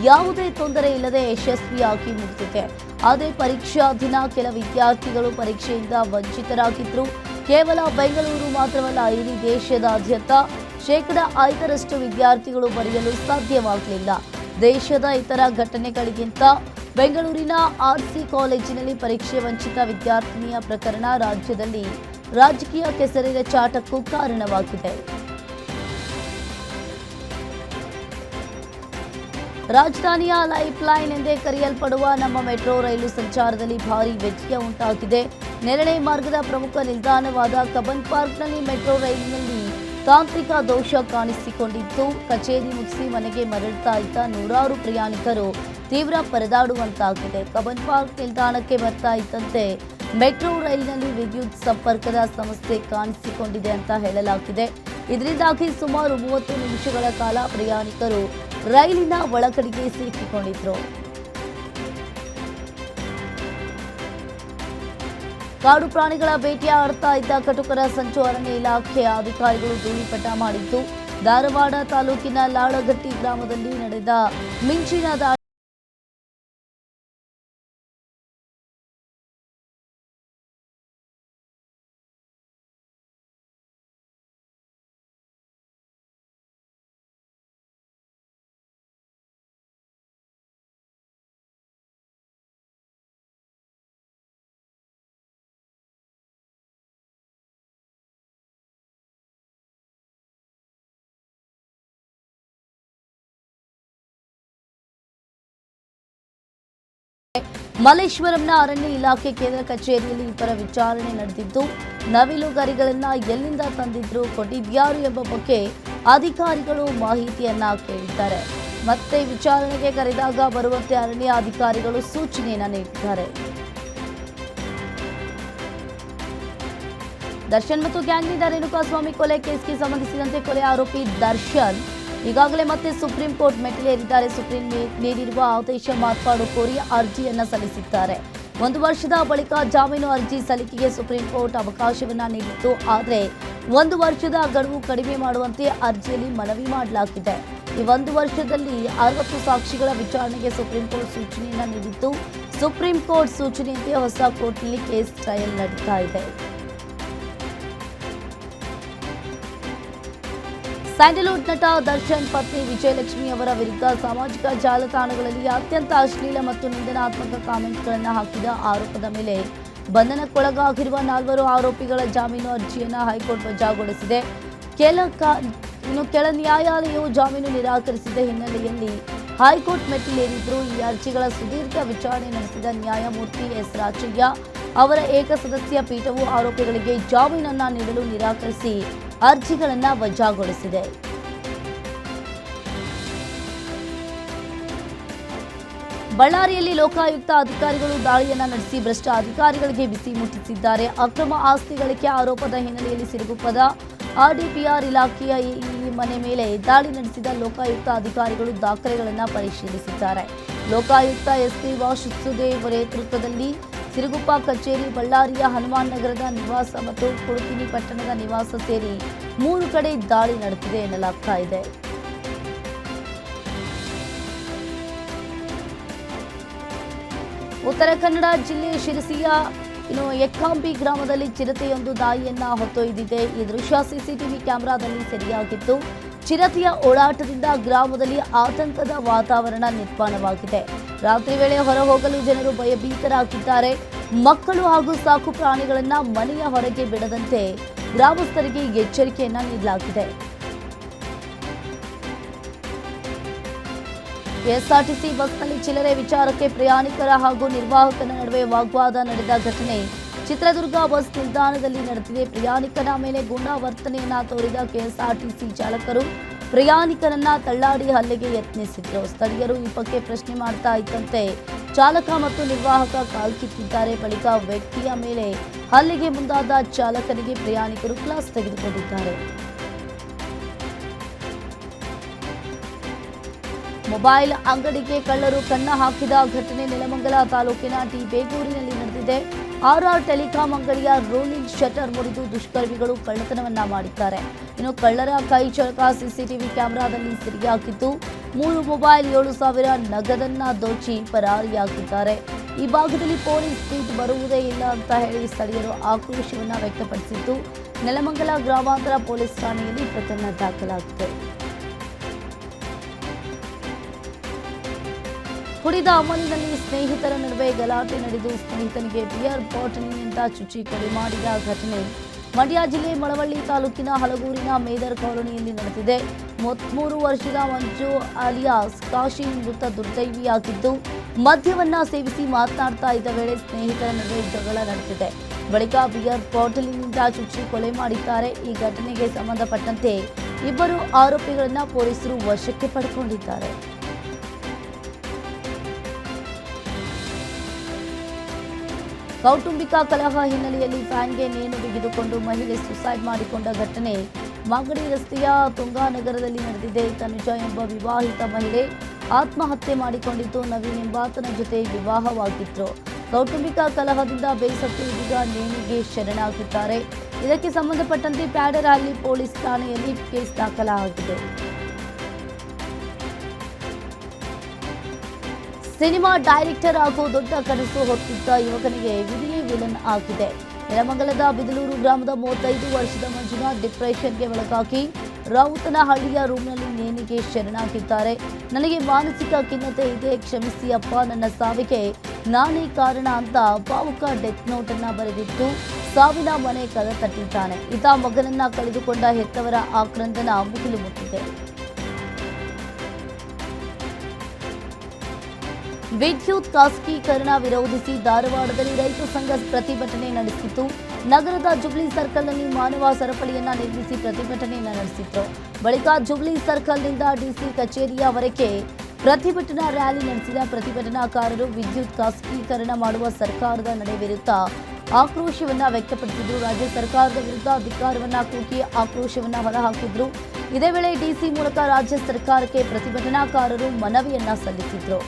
ಯಾವುದೇ ತೊಂದರೆ ಇಲ್ಲದೆ ಯಶಸ್ವಿಯಾಗಿ ಮುಗಿದಿದೆ. ಆದರೆ ಪರೀಕ್ಷಾ ದಿನ ಕೆಲ ವಿದ್ಯಾರ್ಥಿಗಳು ಪರೀಕ್ಷೆಯಿಂದ ವಂಚಿತರಾಗಿದ್ರು. ಕೇವಲ ಬೆಂಗಳೂರು ಮಾತ್ರವಲ್ಲ, ಇಡೀ ದೇಶದಾದ್ಯಂತ 5% ವಿದ್ಯಾರ್ಥಿಗಳು ಬರೆಯಲು ಸಾಧ್ಯವಾಗಲಿಲ್ಲ. ದೇಶದ ಇತರ ಘಟನೆಗಳಿಗಿಂತ ಬೆಂಗಳೂರಿನ ಆರ್ಸಿ ಕಾಲೇಜಿನಲ್ಲಿ ಪರೀಕ್ಷೆ ವಂಚಿತ ವಿದ್ಯಾರ್ಥಿನಿಯ ಪ್ರಕರಣ ರಾಜ್ಯದಲ್ಲಿ ರಾಜಕೀಯ ಕೆಸರಿನ ಚಾಟಕ್ಕೂ ಕಾರಣವಾಗಿದೆ. ರಾಜಧಾನಿಯ ಲೈಫ್ ಲೈನ್ ಎಂದೇ ಕರೆಯಲ್ಪಡುವ ನಮ್ಮ ಮೆಟ್ರೋ ರೈಲು ಸಂಚಾರದಲ್ಲಿ ಭಾರೀ ವ್ಯತ್ಯಯ ಉಂಟಾಗಿದೆ. ನೆರಳೆ ಮಾರ್ಗದ ಪ್ರಮುಖ ನಿಲ್ದಾಣವಾದ ಕಬ್ಬನ್ ಪಾರ್ಕ್ನಲ್ಲಿ ಮೆಟ್ರೋ ರೈಲಿನಲ್ಲಿ ತಾಂತ್ರಿಕ ದೋಷ ಕಾಣಿಸಿಕೊಂಡಿದ್ದು, ಕಚೇರಿ ಮುಗಿಸಿ ಮನೆಗೆ ಮರಳ್ತಾ ಇದ್ದ ನೂರಾರು ಪ್ರಯಾಣಿಕರು ತೀವ್ರ ಪರದಾಡುವಂತಾಗಿದೆ. ಕಬ್ಬನ್ ಪಾರ್ಕ್ ನಿಲ್ದಾಣಕ್ಕೆ ಬರ್ತಾ ಇದ್ದಂತೆ ಮೆಟ್ರೋ ರೈಲಿನಲ್ಲಿ ವಿದ್ಯುತ್ ಸಂಪರ್ಕದ ಸಮಸ್ಯೆ ಕಾಣಿಸಿಕೊಂಡಿದೆ ಅಂತ ಹೇಳಲಾಗಿದೆ. ಇದರಿಂದಾಗಿ ಸುಮಾರು 30 ನಿಮಿಷಗಳ ಕಾಲ ಪ್ರಯಾಣಿಕರು ರೈಲಿನ ಒಳಗಡೆಗೆ ಸಿಲುಕಿಕೊಂಡಿದ್ರು. ಕಾಡು ಪ್ರಾಣಿಗಳ ಬೇಟೆಯಾಡ್ತಾ ಇದ್ದ ಕಟುಕರ ಸಂಚು ಅರಣ್ಯ ಇಲಾಖೆಯ ಅಧಿಕಾರಿಗಳು ಧೂಳಿಪಟ ಮಾಡಿದ್ದು, ಧಾರವಾಡ ತಾಲೂಕಿನ ಲಾಳಗಟ್ಟಿ ಗ್ರಾಮದಲ್ಲಿ ನಡೆದ ಮಿಂಚಿನ ದಾಳಿ ಮಲ್ಲೇಶ್ವರಂನ ಅರಣ್ಯ ಇಲಾಖೆ ಕೇಂದ್ರ ಕಚೇರಿಯಲ್ಲಿ ಇಬ್ಬರ ವಿಚಾರಣೆ ನಡೆದಿದ್ದು, ನವಿಲುಗರಿಗಳನ್ನ ಎಲ್ಲಿಂದ ತಂದಿದ್ರು, ಕೊಟ್ಟಿದ್ಯಾರು ಎಂಬ ಬಗ್ಗೆ ಅಧಿಕಾರಿಗಳು ಮಾಹಿತಿಯನ್ನ ಕೇಳಿದ್ದಾರೆ. ಮತ್ತೆ ವಿಚಾರಣೆಗೆ ಕರೆದಾಗ ಬರುವಂತೆ ಅರಣ್ಯ ಅಧಿಕಾರಿಗಳು ಸೂಚನೆಯನ್ನ ನೀಡಿದ್ದಾರೆ. ದರ್ಶನ್ ಮತ್ತು ಗ್ಯಾಂಗ್ನಿಂದ ರೇಣುಕಾಸ್ವಾಮಿ ಕೊಲೆ ಕೇಸ್ಗೆ ಸಂಬಂಧಿಸಿದಂತೆ ಕೊಲೆ ಆರೋಪಿ ದರ್ಶನ್ ಈಗಾಗಲೇ ಮತ್ತೆ ಸುಪ್ರೀಂ ಕೋರ್ಟ್ ಮೆಟ್ಟಿಲೇರಿದ್ದಾರೆ. ಸುಪ್ರೀಂ ನೀಡಿರುವ ಆದೇಶ ಮಾರ್ಪಾಡು ಕೋರಿ ಅರ್ಜಿಯನ್ನ ಸಲ್ಲಿಸಿದ್ದಾರೆ. 1 ವರ್ಷದ ಬಳಿಕ ಜಾಮೀನು ಅರ್ಜಿ ಸಲ್ಲಿಕೆಗೆ ಸುಪ್ರೀಂ ಕೋರ್ಟ್ ಅವಕಾಶವನ್ನ ನೀಡಿತ್ತು. ಆದರೆ 1 ವರ್ಷದ ಗಡುವು ಕಡಿಮೆ ಮಾಡುವಂತೆ ಅರ್ಜಿಯಲ್ಲಿ ಮನವಿ ಮಾಡಲಾಗಿದೆ. ಈ 1 ವರ್ಷದಲ್ಲಿ 60 ಸಾಕ್ಷಿಗಳ ವಿಚಾರಣೆಗೆ ಸುಪ್ರೀಂ ಕೋರ್ಟ್ ಸೂಚನೆಯನ್ನ ನೀಡಿತ್ತು. ಸುಪ್ರೀಂ ಕೋರ್ಟ್ ಸೂಚನೆಯಂತೆ ಹೊಸ ಕೋರ್ಟ್ನಲ್ಲಿ ಕೇಸ್ ಟ್ರಯಲ್ ನಡೀತಾ ಇದೆ. ಸ್ಯಾಂಡಲ್ವುಡ್ ನಟ ದರ್ಶನ್ ಪತ್ನಿ ವಿಜಯಲಕ್ಷ್ಮಿ ಅವರ ವಿರುದ್ಧ ಸಾಮಾಜಿಕ ಜಾಲತಾಣಗಳಲ್ಲಿ ಅತ್ಯಂತ ಅಶ್ಲೀಲ ಮತ್ತು ನಿಂದನಾತ್ಮಕ ಕಾಮೆಂಟ್ಗಳನ್ನು ಹಾಕಿದ ಆರೋಪದ ಮೇಲೆ ಬಂಧನಕ್ಕೊಳಗಾಗಿರುವ 4 ಆರೋಪಿಗಳ ಜಾಮೀನು ಅರ್ಜಿಯನ್ನು ಹೈಕೋರ್ಟ್ ವಜಾಗೊಳಿಸಿದೆ. ಕೆಳ ನ್ಯಾಯಾಲಯವು ಜಾಮೀನು ನಿರಾಕರಿಸಿದ ಹಿನ್ನೆಲೆಯಲ್ಲಿ ಹೈಕೋರ್ಟ್ ಮೆಟ್ಟಿಲೇರಿದ್ರು. ಈ ಅರ್ಜಿಗಳ ಸುದೀರ್ಘ ವಿಚಾರಣೆ ನಡೆಸಿದ ನ್ಯಾಯಮೂರ್ತಿ ಎಸ್ ರಾಚಯ್ಯ ಅವರ ಏಕಸದಸ್ಯ ಪೀಠವು ಆರೋಪಿಗಳಿಗೆ ಜಾಮೀನನ್ನ ನೀಡಲು ನಿರಾಕರಿಸಿ ಅರ್ಜಿಗಳನ್ನು ವಜಾಗೊಳಿಸಿದೆ. ಬಳ್ಳಾರಿಯಲ್ಲಿ ಲೋಕಾಯುಕ್ತ ಅಧಿಕಾರಿಗಳು ದಾಳಿಯನ್ನ ನಡೆಸಿ ಭ್ರಷ್ಟ ಅಧಿಕಾರಿಗಳಿಗೆ ಬಿಸಿ ಮುಟ್ಟಿಸಿದ್ದಾರೆ. ಅಕ್ರಮ ಆಸ್ತಿ ಗಳಿಕೆ ಆರೋಪದ ಹಿನ್ನೆಲೆಯಲ್ಲಿ ಸಿರುಗುಪ್ಪದ ಆರ್ಡಿಪಿಆರ್ ಇಲಾಖೆಯ ಈ ಮನೆ ಮೇಲೆ ದಾಳಿ ನಡೆಸಿದ ಲೋಕಾಯುಕ್ತ ಅಧಿಕಾರಿಗಳು ದಾಖಲೆಗಳನ್ನು ಪರಿಶೀಲಿಸಿದ್ದಾರೆ. ಲೋಕಾಯುಕ್ತ ಎಸ್ಪಿ ವಾಸುದೇವ್ ನೇತೃತ್ವದಲ್ಲಿ ಸಿರುಗುಪ್ಪ ಕಚೇರಿ, ಬಳ್ಳಾರಿಯ ಹನುಮಾನ್ ನಗರದ ನಿವಾಸ ಮತ್ತು ಕುಡುತಿನಿ ಪಟ್ಟಣದ ನಿವಾಸ ಸೇರಿ 3 ಕಡೆ ದಾಳಿ ನಡೆದಿದೆ ಎನ್ನಲಾಗ್ತಾ ಇದೆ. ಉತ್ತರ ಕನ್ನಡ ಜಿಲ್ಲೆ ಶಿರಸಿಯ ಎಕ್ಕಾಂಬಿ ಗ್ರಾಮದಲ್ಲಿ ಚಿರತೆಯೊಂದು ನಾಯಿಯನ್ನ ಹೊತ್ತೊಯ್ದಿದೆ. ಈ ದೃಶ್ಯ ಸಿಸಿಟಿವಿ ಕ್ಯಾಮೆರಾದಲ್ಲಿ ಸೆರೆಯಾಗಿತ್ತು. ಚಿರತೆಯ ಓಡಾಟದಿಂದ ಗ್ರಾಮದಲ್ಲಿ ಆತಂಕದ ವಾತಾವರಣ ನಿರ್ಮಾಣವಾಗಿದೆ. ರಾತ್ರಿ ವೇಳೆ ಹೊರಹೋಗಲು ಜನರು ಭಯಭೀತರಾಗಿದ್ದಾರೆ. ಮಕ್ಕಳು ಹಾಗೂ ಸಾಕು ಪ್ರಾಣಿಗಳನ್ನ ಮನೆಯ ಹೊರಗೆ ಬಿಡದಂತೆ ಗ್ರಾಮಸ್ಥರಿಗೆ ಎಚ್ಚರಿಕೆಯನ್ನ ನೀಡಲಾಗಿದೆ. ಎಸ್ಆರ್ಟಿಸಿ ಬಸ್ನಲ್ಲಿ ಚಿಲ್ಲರೆ ವಿಚಾರಕ್ಕೆ ಪ್ರಯಾಣಿಕರ ಹಾಗೂ ನಿರ್ವಾಹಕನ ನಡುವೆ ವಾಗ್ವಾದ ನಡೆದ ಘಟನೆ ಚಿತ್ರದುರ್ಗ ಬಸ್ ನಿಲ್ದಾಣದಲ್ಲಿ ನಡೆದಿದೆ. ಪ್ರಯಾಣಿಕನ ಮೇಲೆ ಗೂಂಡಾವರ್ತನೆಯನ್ನ ತೋರಿದ ಕೆಎಸ್ಆರ್ಟಿಸಿ ಚಾಲಕರು ಪ್ರಯಾಣಿಕರನ್ನ ತಳ್ಳಾಡಿ ಹಲ್ಲೆಗೆ ಯತ್ನಿಸಿದ್ರು. ಸ್ಥಳೀಯರು ಈ ಬಗ್ಗೆ ಪ್ರಶ್ನೆ ಮಾಡ್ತಾ ಇದ್ದಂತೆ ಚಾಲಕ ಮತ್ತು ನಿರ್ವಾಹಕ ಕಾಲ್ಕಿತ್ತಿದ್ದಾರೆ. ಬಳಿಕ ವ್ಯಕ್ತಿಯ ಮೇಲೆ ಹಲ್ಲೆಗೆ ಮುಂದಾದ ಚಾಲಕನಿಗೆ ಪ್ರಯಾಣಿಕರು ಕ್ಲಾಸ್ ತೆಗೆದುಕೊಂಡಿದ್ದಾರೆ. ಮೊಬೈಲ್ ಅಂಗಡಿಗೆ ಕಳ್ಳರು ಕನ್ನ ಹಾಕಿದ ಘಟನೆ ನೆಲಮಂಗಲ ತಾಲೂಕಿನ ಟಿ ಬೇಗೂರಿನಲ್ಲಿ ನಡೆದಿದೆ. ಆರ್ಆರ್ ಟೆಲಿಕಾಂ ಅಂಗಡಿಯ ರೋಲಿಂಗ್ ಶಟರ್ ಮುರಿದು ದುಷ್ಕರ್ಮಿಗಳು ಕಳ್ಳತನವನ್ನ ಮಾಡಿದ್ದಾರೆ. ಇನ್ನು ಕಳ್ಳರ ಕೈ ಚಳಕ ಸಿಸಿಟಿವಿ ಕ್ಯಾಮೆರಾದಲ್ಲಿ ಸೆರೆಯಾಗಿದ್ದು 3 ಮೊಬೈಲ್ 7,000 ನಗದನ್ನ ದೋಚಿ ಪರಾರಿಯಾಗಿದ್ದಾರೆ. ಈ ಭಾಗದಲ್ಲಿ ಪೊಲೀಸ್ ಬೀಟ್ ಬರುವುದೇ ಇಲ್ಲ ಅಂತ ಹೇಳಿ ಸ್ಥಳೀಯರು ಆಕ್ರೋಶವನ್ನ ವ್ಯಕ್ತಪಡಿಸಿದ್ದು ನೆಲಮಂಗಲ ಗ್ರಾಮಾಂತರ ಪೊಲೀಸ್ ಠಾಣೆಯಲ್ಲಿ ಪ್ರಕರಣ ದಾಖಲಾಗಿದೆ. ಕುಡಿದ ಅಮಲಿನಲ್ಲಿ ಸ್ನೇಹಿತರ ನಡುವೆ ಗಲಾಟೆ ನಡೆದು ಸ್ನೇಹಿತನಿಗೆ ಬಿಯರ್ ಬಾಟಲಿನಿಂದ ಚುಚ್ಚಿ ಕೊಲೆ ಮಾಡಿದ ಘಟನೆ ಮಂಡ್ಯ ಜಿಲ್ಲೆ ಮಳವಳ್ಳಿ ತಾಲೂಕಿನ ಹಲಗೂರಿನ ಮೇದರ್ ಕಾಲೋನಿಯಲ್ಲಿ ನಡೆದಿದೆ. 33 ವರ್ಷದ ಮಂಜು ಅಲಿಯಾಸ್ ಕಾಶಿ ಮೃತ ದುರ್ದೈವಿಯಾಗಿದ್ದು ಮದ್ಯವನ್ನ ಸೇವಿಸಿ ಮಾತನಾಡ್ತಾ ಇದ್ದ ವೇಳೆ ಸ್ನೇಹಿತರ ನಡುವೆ ಜಗಳ ನಡೆದಿದೆ. ಬಳಿಕ ಬಿಯರ್ ಬಾಟಲಿನಿಂದ ಚುಚ್ಚಿ ಕೊಲೆ ಮಾಡಿದ್ದಾರೆ. ಈ ಘಟನೆಗೆ ಸಂಬಂಧಪಟ್ಟಂತೆ ಇಬ್ಬರು ಆರೋಪಿಗಳನ್ನ ಪೊಲೀಸರು ವಶಕ್ಕೆ ಪಡೆದುಕೊಂಡಿದ್ದಾರೆ. ಕೌಟುಂಬಿಕ ಕಲಹ ಹಿನ್ನೆಲೆಯಲ್ಲಿ ಫ್ಯಾನ್ಗೆ ನೇಣು ಬಿಗಿದುಕೊಂಡು ಮಹಿಳೆ ಸುಸೈಡ್ ಮಾಡಿಕೊಂಡ ಘಟನೆ ಮಾಗಡಿ ರಸ್ತೆಯ ತುಂಗಾನಗರದಲ್ಲಿ ನಡೆದಿದೆ. ತನುಜ ಎಂಬ ವಿವಾಹಿತ ಮಹಿಳೆ ಆತ್ಮಹತ್ಯೆ ಮಾಡಿಕೊಂಡಿದ್ದು ನವೀನ್ ಎಂಬಾತನ ಜೊತೆ ವಿವಾಹವಾಗಿದ್ರು. ಕೌಟುಂಬಿಕ ಕಲಹದಿಂದ ಬೇಸತ್ತು ಇದೀಗ ನೇಣಿಗೆ ಶರಣಾಗಿದ್ದಾರೆ. ಇದಕ್ಕೆ ಸಂಬಂಧಪಟ್ಟಂತೆ ಪ್ಯಾಡರಹಳ್ಳಿ ಪೊಲೀಸ್ ಠಾಣೆಯಲ್ಲಿ ಕೇಸ್ ದಾಖಲಾಗಿದೆ. ಸಿನಿಮಾ ಡೈರೆಕ್ಟರ್ ಹಾಗೂ ದೊಡ್ಡ ಕನಸು ಹೊತ್ತಿದ್ದ ಯುವಕನಿಗೆ ವಿಧಿಯೇ ವಿಲನ್ ಆಗಿದೆ. ನೆಲಮಂಗಲದ ಬಿದಲೂರು ಗ್ರಾಮದ 35 ವರ್ಷದ ಮಂಜುನಾಥ್ ಡಿಪ್ರೆಷನ್ಗೆ ಒಳಗಾಗಿ ರಾವುತನಹಳ್ಳಿಯ ರೂಮ್ನಲ್ಲಿ ನೇಣಿಗೆ ಶರಣಾಗಿದ್ದಾರೆ. ನನಗೆ ಮಾನಸಿಕ ಖಿನ್ನತೆ ಇದೆ, ಕ್ಷಮಿಸಿ ಅಪ್ಪ, ನನ್ನ ಸಾವಿಗೆ ನಾನೇ ಕಾರಣ ಅಂತ ಭಾವುಕ ಡೆತ್ ನೋಟ್ ಅನ್ನ ಬರೆದಿಟ್ಟು ಸಾವಿನ ಮನೆ ಕದ ತಟ್ಟಿದ್ದಾನೆ. ಈತ ಮಗನನ್ನ ಕಳೆದುಕೊಂಡ ಹೆತ್ತವರ ಆಕ್ರಂದನ ಮುಗಿಲು ಮುಟ್ಟಿದೆ. ವಿದ್ಯುತ್ ಖಾಸಗೀಕರಣ ವಿರೋಧಿಸಿ ಧಾರವಾಡದಲ್ಲಿ ರೈತ ಸಂಘ ಪ್ರತಿಭಟನೆ ನಡೆಸಿತು. ನಗರದ ಜುಬ್ಲಿ ಸರ್ಕಲ್ನಲ್ಲಿ ಮಾನವ ಸರಪಳಿಯನ್ನ ನಿರ್ಮಿಸಿ ಪ್ರತಿಭಟನೆಯನ್ನ ನಡೆಸಿದ್ರು. ಬಳಿಕ ಜುಬ್ಲಿ ಸರ್ಕಲ್ನಿಂದ ಡಿಸಿ ಕಚೇರಿಯವರೆಗೆ ಪ್ರತಿಭಟನಾ ರ್ಯಾಲಿ ನಡೆಸಿದ ಪ್ರತಿಭಟನಾಕಾರರು ವಿದ್ಯುತ್ ಖಾಸಗೀಕರಣ ಮಾಡುವ ಸರ್ಕಾರದ ನಡೆ ವಿರುದ್ಧ ಆಕ್ರೋಶವನ್ನ ವ್ಯಕ್ತಪಡಿಸಿದ್ರು. ರಾಜ್ಯ ಸರ್ಕಾರದ ವಿರುದ್ಧ ಧಿಕ್ಕಾರವನ್ನ ಕೂಗಿ ಆಕ್ರೋಶವನ್ನ ಹೊರಹಾಕಿದ್ರು. ಇದೇ ವೇಳೆ ಡಿಸಿ ಮೂಲಕ ರಾಜ್ಯ ಸರ್ಕಾರಕ್ಕೆ ಪ್ರತಿಭಟನಾಕಾರರು ಮನವಿಯನ್ನ ಸಲ್ಲಿಸಿದ್ರು.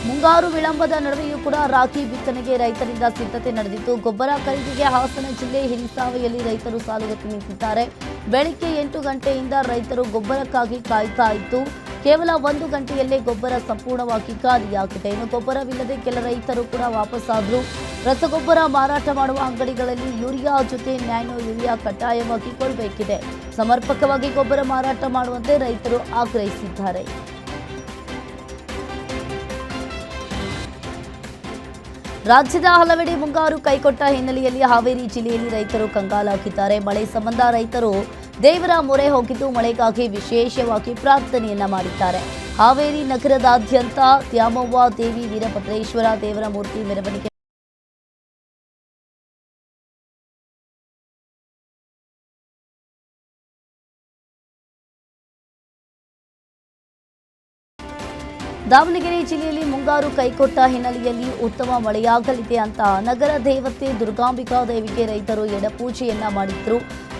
ಮುಂಗಾರು ವಿಳಂಬದ ನಡುವೆಯೂ ಕೂಡ ರಾಖಿ ಬಿತ್ತನೆಗೆ ರೈತರಿಂದ ಸಿದ್ಧತೆ ನಡೆದಿದ್ದು ಗೊಬ್ಬರ ಖರೀದಿಗೆ ಹಾಸನ ಜಿಲ್ಲೆ ಹಿರಿಸಾವೆಯಲ್ಲಿ ರೈತರು ಸಾಲುಗಟ್ಟಿ ನಿಂತಿದ್ದಾರೆ. ಬೆಳಿಗ್ಗೆ 8 ಗಂಟೆಯಿಂದ ರೈತರು ಗೊಬ್ಬರಕ್ಕಾಗಿ ಕಾಯ್ತಾ ಇದ್ದು ಕೇವಲ 1 ಗಂಟೆಯಲ್ಲೇ ಗೊಬ್ಬರ ಸಂಪೂರ್ಣವಾಗಿ ಖಾಲಿಯಾಗಿದೆ. ಇನ್ನು ಗೊಬ್ಬರವಿಲ್ಲದೆ ಕೆಲ ರೈತರು ಕೂಡ ವಾಪಸ್ಸಾದ್ರು. ರಸಗೊಬ್ಬರ ಮಾರಾಟ ಮಾಡುವ ಅಂಗಡಿಗಳಲ್ಲಿ ಯೂರಿಯಾ ಜೊತೆ ನ್ಯಾನೋ ಯೂರಿಯಾ ಕಡ್ಡಾಯವಾಗಿ ಕೊಡಬೇಕಿದೆ. ಸಮರ್ಪಕವಾಗಿ ಗೊಬ್ಬರ ಮಾರಾಟ ಮಾಡುವಂತೆ ರೈತರು ಆಗ್ರಹಿಸಿದ್ದಾರೆ. ರಾಜ್ಯದ ಹಲವೆಡೆ ಮುಂಗಾರು ಕೈಕೊಟ್ಟ ಹಿನ್ನೆಲೆಯಲ್ಲಿ ಹಾವೇರಿ ಜಿಲ್ಲೆಯಲ್ಲಿ ರೈತರು ಕಂಗಾಲಾಗಿದ್ದಾರೆ. ಮಳೆ ಸಂಬಂಧ ರೈತರು ದೇವರ ಮೊರೆ ಹೋಗಿದ್ದು ಮಳೆಗಾಗಿ ವಿಶೇಷವಾಗಿ ಪ್ರಾರ್ಥನೆಯನ್ನ ಮಾಡಿದ್ದಾರೆ. ಹಾವೇರಿ ನಗರದಾದ್ಯಂತ ತ್ಯಾಮವ್ವ ದೇವಿ ವೀರಭದ್ರೇಶ್ವರ ದೇವರ ಮೂರ್ತಿ ಮೆರವಣಿಗೆ ದಾವಣಗೆರೆ ಜಿಲ್ಲೆಯಲ್ಲಿ ಮುಂಗಾರು ಕೈಕೊಟ್ಟ ಹಿನ್ನೆಲೆಯಲ್ಲಿ ಉತ್ತಮ ಮಳೆಯಾಗಲಿದೆ ಅಂತ ನಗರ ದೇವತೆ ದುರ್ಗಾಂಬಿಕಾ ದೇವಿಗೆ ರೈತರು ಎಡಪೂಜೆಯನ್ನ ಮಾಡಿದ್ರು.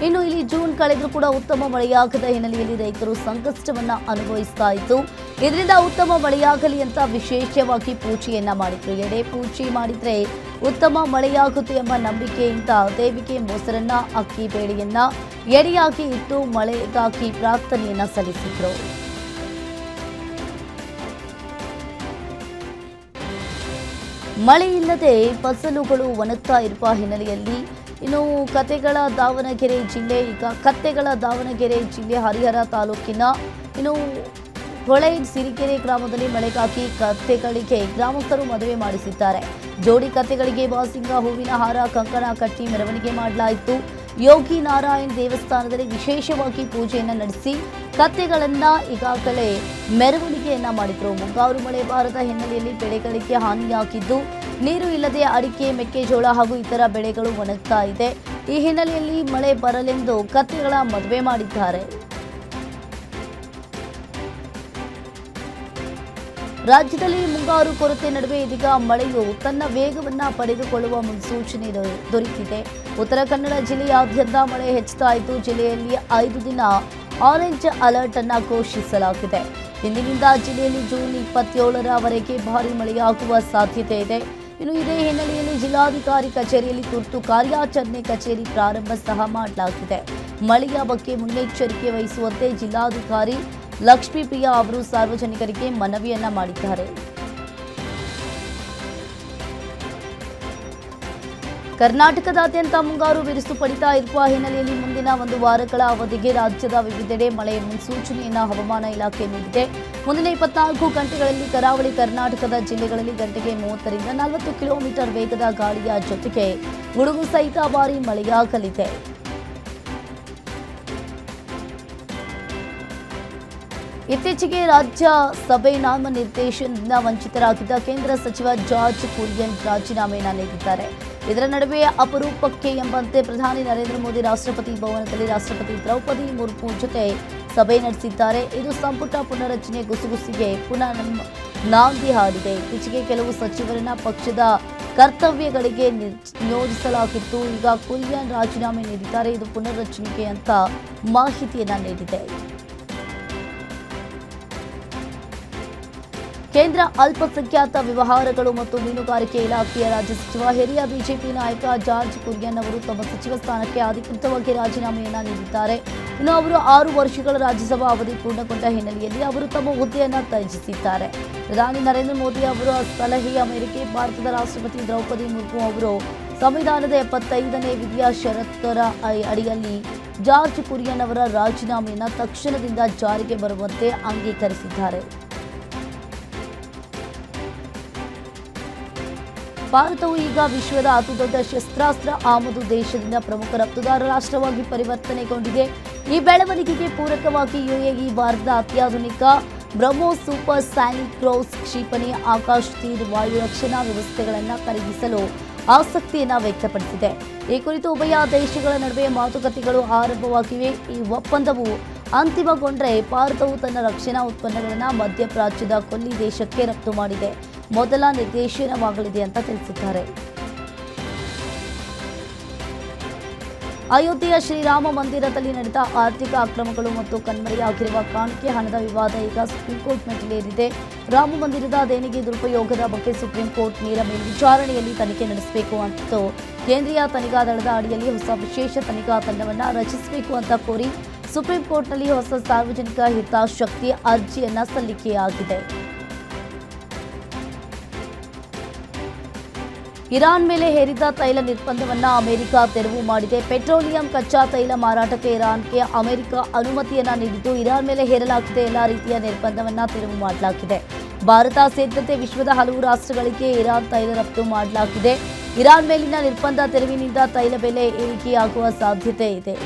ಇನ್ನು ಇಲ್ಲಿ ಜೂನ್ ಕಳೆದರೂ ಕೂಡ ಉತ್ತಮ ಮಳೆಯಾಗದ ಹಿನ್ನೆಲೆಯಲ್ಲಿ ರೈತರು ಸಂಕಷ್ಟವನ್ನ ಅನುಭವಿಸ್ತಾ ಇದ್ದು ಇದರಿಂದ ಉತ್ತಮ ಮಳೆಯಾಗಲಿ ಅಂತ ವಿಶೇಷವಾಗಿ ಪೂಜೆಯನ್ನ ಮಾಡಿದ್ರು. ಎಡೆ ಪೂಜೆ ಮಾಡಿದ್ರೆ ಉತ್ತಮ ಮಳೆಯಾಗುತ್ತೆ ಎಂಬ ನಂಬಿಕೆಯಿಂದ ದೇವಿಗೆ ಮೊಸರನ್ನ ಅಕ್ಕಿ ಬೇಳೆಯನ್ನ ಎಡೆಯಾಗಿ ಇಟ್ಟು ಮಳೆಗಾಗಿ ಪ್ರಾರ್ಥನೆಯನ್ನ ಸಲ್ಲಿಸಿದ್ರು. ಮಳೆ ಇಲ್ಲದೆ ಫಸಲುಗಳು ಒಣಗ್ತಾ ಇರುವ ಹಿನ್ನೆಲೆಯಲ್ಲಿ ಇನ್ನು ಕತ್ತೆಗಳ ದಾವಣಗೆರೆ ಜಿಲ್ಲೆ ಹರಿಹರ ತಾಲೂಕಿನ ಇನ್ನು ಹೊಳೆ ಸಿರಿಕೆರೆ ಗ್ರಾಮದಲ್ಲಿ ಮಳೆಗಾಗಿ ಕತ್ತೆಗಳಿಗೆ ಗ್ರಾಮಸ್ಥರು ಮದುವೆ ಮಾಡಿಸಿದ್ದಾರೆ. ಜೋಡಿ ಕತ್ತೆಗಳಿಗೆ ಬಾಸಿಂಗ ಹೂವಿನ ಹಾರ ಕಂಕಣ ಕಟ್ಟಿ ಮೆರವಣಿಗೆ ಮಾಡಲಾಯಿತು. ಯೋಗಿ ನಾರಾಯಣ್ ದೇವಸ್ಥಾನದಲ್ಲಿ ವಿಶೇಷವಾಗಿ ಪೂಜೆಯನ್ನು ನಡೆಸಿ ಕತ್ತೆಗಳನ್ನ ಈಗಾಗಲೇ ಮೆರವಣಿಗೆಯನ್ನ ಮಾಡಿದ್ರು. ಮುಂಗಾರು ಮಳೆ ಬಾರದ ಹಿನ್ನೆಲೆಯಲ್ಲಿ ಬೆಳೆಗಳಿಗೆ ಹಾನಿಯಾಗಿದ್ದು ನೀರು ಇಲ್ಲದೆ ಅಡಿಕೆ, ಮೆಕ್ಕೆಜೋಳ ಹಾಗೂ ಇತರ ಬೆಳೆಗಳು ಒಣಗ್ತಾ ಇದೆ. ಈ ಹಿನ್ನೆಲೆಯಲ್ಲಿ ಮಳೆ ಬರಲೆಂದು ಕತ್ತೆಗಳ ಮದುವೆ ಮಾಡಿದ್ದಾರೆ. ರಾಜ್ಯದಲ್ಲಿ ಮುಂಗಾರು ಕೊರತೆ ನಡುವೆ ಇದೀಗ ಮಳೆಯು ತನ್ನ ವೇಗವನ್ನ ಪಡೆದುಕೊಳ್ಳುವ ಮುನ್ಸೂಚನೆ ದೊರೆತಿದೆ. ಉತ್ತರ ಕನ್ನಡ ಜಿಲ್ಲೆಯಾದ್ಯಂತ ಮಳೆ ಹೆಚ್ಚುತ್ತಾ ಇದ್ದು ಜಿಲ್ಲೆಯಲ್ಲಿ 5 ದಿನ ಆರೆಂಜ್ ಅಲರ್ಟ್ ಅನ್ನು ಘೋಷಿಸಲಾಗಿದೆ. ಇಂದಿನಿಂದ ಜಿಲ್ಲೆಯಲ್ಲಿ ಜೂನ್ 27ರವರೆಗೆ ಭಾರೀ ಮಳೆಯಾಗುವ ಸಾಧ್ಯತೆ ಇದೆ. ಇನ್ನು ಇದೇ ಹಿನ್ನೆಲೆಯಲ್ಲಿ ಜಿಲ್ಲಾಧಿಕಾರಿ ಕಚೇರಿಯಲ್ಲಿ ತುರ್ತು ಕಾರ್ಯಾಚರಣೆ ಕಚೇರಿ ಪ್ರಾರಂಭ ಸಹ ಮಾಡಲಾಗಿದೆ. ಮಳೆಯ ಬಗ್ಗೆ ಮುನ್ನೆಚ್ಚರಿಕೆ ವಹಿಸುವಂತೆ ಜಿಲ್ಲಾಧಿಕಾರಿ ಲಕ್ಷ್ಮೀಪ್ರಿಯಾ ಅವರು ಸಾರ್ವಜನಿಕರಿಗೆ ಮನವಿಯನ್ನ ಮಾಡಿದ್ದಾರೆ. ಕರ್ನಾಟಕದಾದ್ಯಂತ ಮುಂಗಾರು ಬಿರುಸು ಪಡಿತಾ ಇರುವ ಹಿನ್ನೆಲೆಯಲ್ಲಿ ಮುಂದಿನ 1 ವಾರಗಳ ಅವಧಿಗೆ ರಾಜ್ಯದ ವಿವಿಧೆಡೆ ಮಳೆ ಮುನ್ಸೂಚನೆಯನ್ನು ಹವಾಮಾನ ಇಲಾಖೆ ನೀಡಿದೆ. ಮುಂದಿನ 24 ಗಂಟೆಗಳಲ್ಲಿ ಕರಾವಳಿ ಕರ್ನಾಟಕದ ಜಿಲ್ಲೆಗಳಲ್ಲಿ ಗಂಟೆಗೆ 30ರಿಂದ 40 ಕಿಲೋಮೀಟರ್ ವೇಗದ ಗಾಳಿಯ ಜೊತೆಗೆ ಗುಡುಗು ಸಹಿತ ಭಾರೀ ಮಳೆಯಾಗಲಿದೆ. ಇತ್ತೀಚೆಗೆ ರಾಜ್ಯಸಭೆ ನಾಮನಿರ್ದೇಶನದಿಂದ ವಂಚಿತರಾಗಿದ್ದ ಕೇಂದ್ರ ಸಚಿವ ಜಾರ್ಜ್ ಕುರಿಯನ್ ರಾಜೀನಾಮೆಯನ್ನು ನೀಡಿದ್ದಾರೆ. ಇದರ ನಡುವೆ ಅಪರೂಪಕ್ಕೆ ಎಂಬಂತೆ ಪ್ರಧಾನಿ ನರೇಂದ್ರ ಮೋದಿ ರಾಷ್ಟ್ರಪತಿ ಭವನದಲ್ಲಿ ರಾಷ್ಟ್ರಪತಿ ದ್ರೌಪದಿ ಮುರ್ಮು ಜೊತೆ ಸಭೆ ನಡೆಸಿದ್ದಾರೆ. ಇದು ಸಂಪುಟ ಪುನರಚನೆ ಗುಸುಗುಸಿಗೆ ಪುನಃ ನಾಂದಿ ಹಾಡಿದೆ. ಇತ್ತೀಚೆಗೆ ಕೆಲವು ಸಚಿವರನ್ನ ಪಕ್ಷದ ಕರ್ತವ್ಯಗಳಿಗೆ ನಿಯೋಜಿಸಲಾಗಿತ್ತು. ಈಗ ಕುರಿಯನ್ ರಾಜೀನಾಮೆ ನೀಡಿದ್ದಾರೆ. ಇದು ಪುನರ್ರಚನೆಗೆ ಅಂತ ಮಾಹಿತಿಯನ್ನ ನೀಡಿದೆ. ಕೇಂದ್ರ ಅಲ್ಪಸಂಖ್ಯಾತ ವ್ಯವಹಾರಗಳು ಮತ್ತು ಮೀನುಗಾರಿಕೆ ಇಲಾಖೆಯ ರಾಜ್ಯ ಸಚಿವ ಹಿರಿಯ ಬಿಜೆಪಿ ನಾಯಕ ಜಾರ್ಜ್ ಕುರಿಯನ್ ಅವರು ತಮ್ಮ ಸಚಿವ ಸ್ಥಾನಕ್ಕೆ ಅಧಿಕೃತವಾಗಿ ರಾಜೀನಾಮೆಯನ್ನ ನೀಡಿದ್ದಾರೆ. ಇನ್ನು ಅವರು 6 ವರ್ಷಗಳ ರಾಜ್ಯಸಭಾ ಅವಧಿ ಪೂರ್ಣಗೊಂಡ ಹಿನ್ನೆಲೆಯಲ್ಲಿ ಅವರು ತಮ್ಮ ಹುದ್ದೆಯನ್ನು ತ್ಯಜಿಸಿದ್ದಾರೆ. ಪ್ರಧಾನಿ ನರೇಂದ್ರ ಮೋದಿ ಅವರ ಸಲಹೆಯ ಮೇರೆಗೆ ಭಾರತದ ರಾಷ್ಟ್ರಪತಿ ದ್ರೌಪದಿ ಮುರ್ಮು ಅವರು ಸಂವಿಧಾನದ 75ನೇ ವಿಧಿಯ ಷರತ್ತರ ಅಡಿಯಲ್ಲಿ ಜಾರ್ಜ್ ಕುರಿಯನ್ ಅವರ ರಾಜೀನಾಮೆಯನ್ನು ತಕ್ಷಣದಿಂದ ಜಾರಿಗೆ ಬರುವಂತೆ ಅಂಗೀಕರಿಸಿದ್ದಾರೆ. ಭಾರತವು ಈಗ ವಿಶ್ವದ ಅತಿದೊಡ್ಡ ಶಸ್ತ್ರಾಸ್ತ್ರ ಆಮದು ದೇಶದಿಂದ ಪ್ರಮುಖ ರಫ್ತುದಾರ ರಾಷ್ಟ್ರವಾಗಿ ಪರಿವರ್ತನೆಗೊಂಡಿದೆ. ಈ ಬೆಳವಣಿಗೆಗೆ ಪೂರಕವಾಗಿ ಯುಎಇ ಭಾರತದ ಅತ್ಯಾಧುನಿಕ ಬ್ರಹ್ಮೋಸ್ ಸೂಪರ್ ಸ್ಯಾನಿಕ್ ಕ್ರೂಸ್ ಕ್ಷಿಪಣಿ ಆಕಾಶ್ ತೀರ್ ವಾಯು ರಕ್ಷಣಾ ವ್ಯವಸ್ಥೆಗಳನ್ನು ಖರೀದಿಸಲು ಆಸಕ್ತಿಯನ್ನು ವ್ಯಕ್ತಪಡಿಸಿದೆ. ಈ ಕುರಿತು ಉಭಯ ದೇಶಗಳ ನಡುವೆ ಮಾತುಕತೆಗಳು ಆರಂಭವಾಗಿವೆ. ಈ ಒಪ್ಪಂದವು ಅಂತಿಮಗೊಂಡರೆ ಭಾರತವು ತನ್ನ ರಕ್ಷಣಾ ಉತ್ಪನ್ನಗಳನ್ನು ಮಧ್ಯಪ್ರಾಚ್ಯದ ಕೊಲ್ಲಿ ದೇಶಕ್ಕೆ ರಫ್ತು ಮಾಡಿದೆ ಮೊದಲ ನಿರ್ದೇಶನವಾಗಲಿದೆ ಅಂತ ತಿಳಿಸಿದ್ದಾರೆ. ಅಯೋಧ್ಯೆಯ ಶ್ರೀರಾಮ ಮಂದಿರದಲ್ಲಿ ನಡೆದ ಆರ್ಥಿಕ ಅಕ್ರಮಗಳು ಮತ್ತು ಕಣ್ಮರೆಯಾಗಿರುವ ಕಾಣಿಕೆ ಹಣದ ವಿವಾದ ಈಗ ಸುಪ್ರೀಂ ಕೋರ್ಟ್ ಮೆಟ್ಟಿಲೇರಿದೆ. ರಾಮ ಮಂದಿರದ ದೇಣಿಗೆ ದುರುಪಯೋಗದ ಬಗ್ಗೆ ಸುಪ್ರೀಂ ಕೋರ್ಟ್ ನೇರ ಮೇಲ್ವಿಚಾರಣೆಯಲ್ಲಿ ತನಿಖೆ ನಡೆಸಬೇಕು ಮತ್ತು ಕೇಂದ್ರೀಯ ತನಿಖಾ ದಳದ ಅಡಿಯಲ್ಲಿ ಹೊಸ ವಿಶೇಷ ತನಿಖಾ ತಂಡವನ್ನು ರಚಿಸಬೇಕು ಅಂತ ಕೋರಿ ಸುಪ್ರೀಂ ಕೋರ್ಟ್ನಲ್ಲಿ ಹೊಸ ಸಾರ್ವಜನಿಕ ಹಿತಾಸಕ್ತಿ ಅರ್ಜಿಯನ್ನ ಸಲ್ಲಿಕೆಯಾಗಿದೆ. ಇರಾನ್ ಮೇಲೆ ಹೇರಿದ ತೈಲ ನಿರ್ಬಂಧವನ್ನು ಅಮೆರಿಕ ತೆರವು ಮಾಡಿದೆ. ಪೆಟ್ರೋಲಿಯಂ ಕಚ್ಚಾ ತೈಲ ಮಾರಾಟಕ್ಕೆ ಇರಾನ್ಗೆ ಅಮೆರಿಕ ಅನುಮತಿಯನ್ನ ನೀಡಿದ್ದು, ಇರಾನ್ ಮೇಲೆ ಹೇರಲಾಗಿದ್ದ ಎಲ್ಲಾ ರೀತಿಯ ನಿರ್ಬಂಧವನ್ನು ತೆರವು ಮಾಡಲಾಗಿದೆ. ಭಾರತ ಸೇರಿದಂತೆ ವಿಶ್ವದ ಹಲವು ರಾಷ್ಟ್ರಗಳಿಗೆ ಇರಾನ್ ತೈಲ ರಫ್ತು ಮಾಡಲಾಗಿದೆ. ಇರಾನ್ ಮೇಲಿನ ನಿರ್ಬಂಧ ತೆರವಿನಿಂದ ತೈಲ ಬೆಲೆ ಏರಿಕೆಯಾಗುವ ಸಾಧ್ಯತೆ ಇದೆ.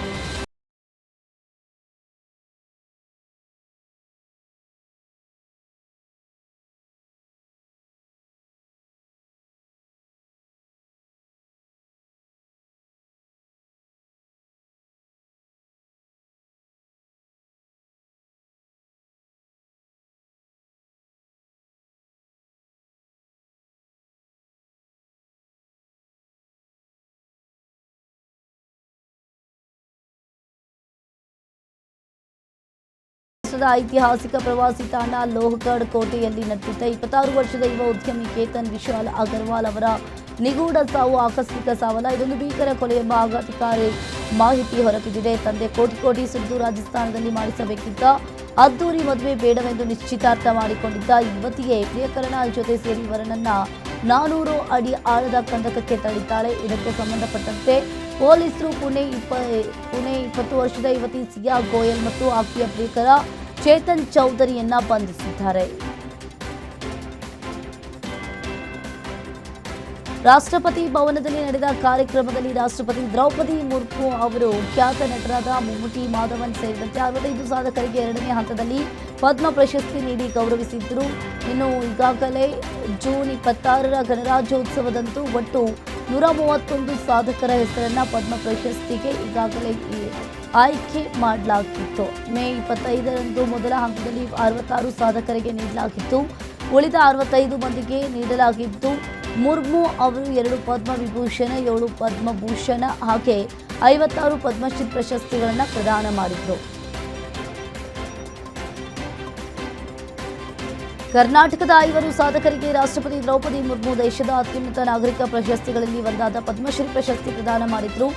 ಐತಿಹಾಸಿಕ ಪ್ರವಾಸಿ ತಾಣ ಲೋಹಗಢ್ ಕೋಟೆಯಲ್ಲಿ ನಡೆದಿದ್ದ 26 ವರ್ಷದ ಯುವ ಉದ್ಯಮಿ ಕೇತನ್ ವಿಶಾಲ್ ಅಗರ್ವಾಲ್ ಅವರ ನಿಗೂಢ ಸಾವು ಆಕಸ್ಮಿಕ ಸಾವಲ್ಲ. ಇದೊಂದು ಭೀಕರ ಕೊಲೆ ಎಂಬ ಆಘಾತಕಾರಿ ಮಾಹಿತಿ ಹೊರಬಿದ್ದಿದೆ. ತಂದೆ ಕೋಟಿ ಸುರಿದು ರಾಜಸ್ಥಾನದಲ್ಲಿ ಮಾಡಿಸಬೇಕಿದ್ದ ಅದ್ದೂರಿ ಮದುವೆ ಬೇಡವೆಂದು ನಿಶ್ಚಿತಾರ್ಥ ಮಾಡಿಕೊಂಡಿದ್ದ ಯುವತಿಯೇ ಪ್ರಿಯಕರಣ ಜೊತೆ ಸೇರಿ ವರನನ್ನ 400 ಅಡಿ ಆಳದ ಕಂದಕಕ್ಕೆ ತಳ್ಳಿದ್ದಾಳೆ. ಇದಕ್ಕೆ ಸಂಬಂಧಪಟ್ಟಂತೆ ಪೊಲೀಸರು ಪುಣೆ 20 ವರ್ಷದ ಯುವತಿ ಸಿಯಾ ಗೋಯಲ್ ಮತ್ತು ಆಕೆಯ ಪ್ರಿಯಕರ ಚೇತನ್ ಚೌಧರಿಯನ್ನ ಬಂಧಿಸಿದ್ದಾರೆ. ರಾಷ್ಟ್ರಪತಿ ಭವನದಲ್ಲಿ ನಡೆದ ಕಾರ್ಯಕ್ರಮದಲ್ಲಿ ರಾಷ್ಟ್ರಪತಿ ದ್ರೌಪದಿ ಮುರ್ಮು ಅವರು ಖ್ಯಾತ ನಟರಾದ ಮಮ್ಮೂಟಿ, ಮಾಧವನ್ ಸೇರಿದಂತೆ 65 ಸಾಧಕರಿಗೆ 2ನೇ ಹಂತದಲ್ಲಿ ಪದ್ಮ ಪ್ರಶಸ್ತಿ ನೀಡಿ ಗೌರವಿಸಿದ್ರು. ಇನ್ನು ಈಗಾಗಲೇ ಜೂನ್ 26ರ ಗಣರಾಜ್ಯೋತ್ಸವದಂದು ಒಟ್ಟು 131 ಸಾಧಕರ ಹೆಸರನ್ನ ಪದ್ಮ ಪ್ರಶಸ್ತಿಗೆ ಈಗಾಗಲೇ ಆಯ್ಕೆ ಮಾಡಲಾಗಿತ್ತು. ಮೇ 25ರಂದು ಮೊದಲ ಹಂತದಲ್ಲಿ 66 ಸಾಧಕರಿಗೆ ನೀಡಲಾಗಿತ್ತು. ಉಳಿದ 65 ಮಂದಿಗೆ ನೀಡಲಾಗಿದ್ದು, ಮುರ್ಮು ಅವರು 2 ಪದ್ಮ ವಿಭೂಷಣ, 7 ಪದ್ಮಭೂಷಣ ಹಾಗೆ 56 ಪದ್ಮಶ್ರೀ ಪ್ರಶಸ್ತಿಗಳನ್ನು ಪ್ರದಾನ ಮಾಡಿದರು. ಕರ್ನಾಟಕದ 5 ಸಾಧಕರಿಗೆ ರಾಷ್ಟ್ರಪತಿ ದ್ರೌಪದಿ ಮುರ್ಮು ದೇಶದ ಅತ್ಯುನ್ನತ ನಾಗರಿಕ ಪ್ರಶಸ್ತಿಗಳಲ್ಲಿ ಒಂದಾದ ಪದ್ಮಶ್ರೀ ಪ್ರಶಸ್ತಿ ಪ್ರದಾನ ಮಾಡಿದ್ರು.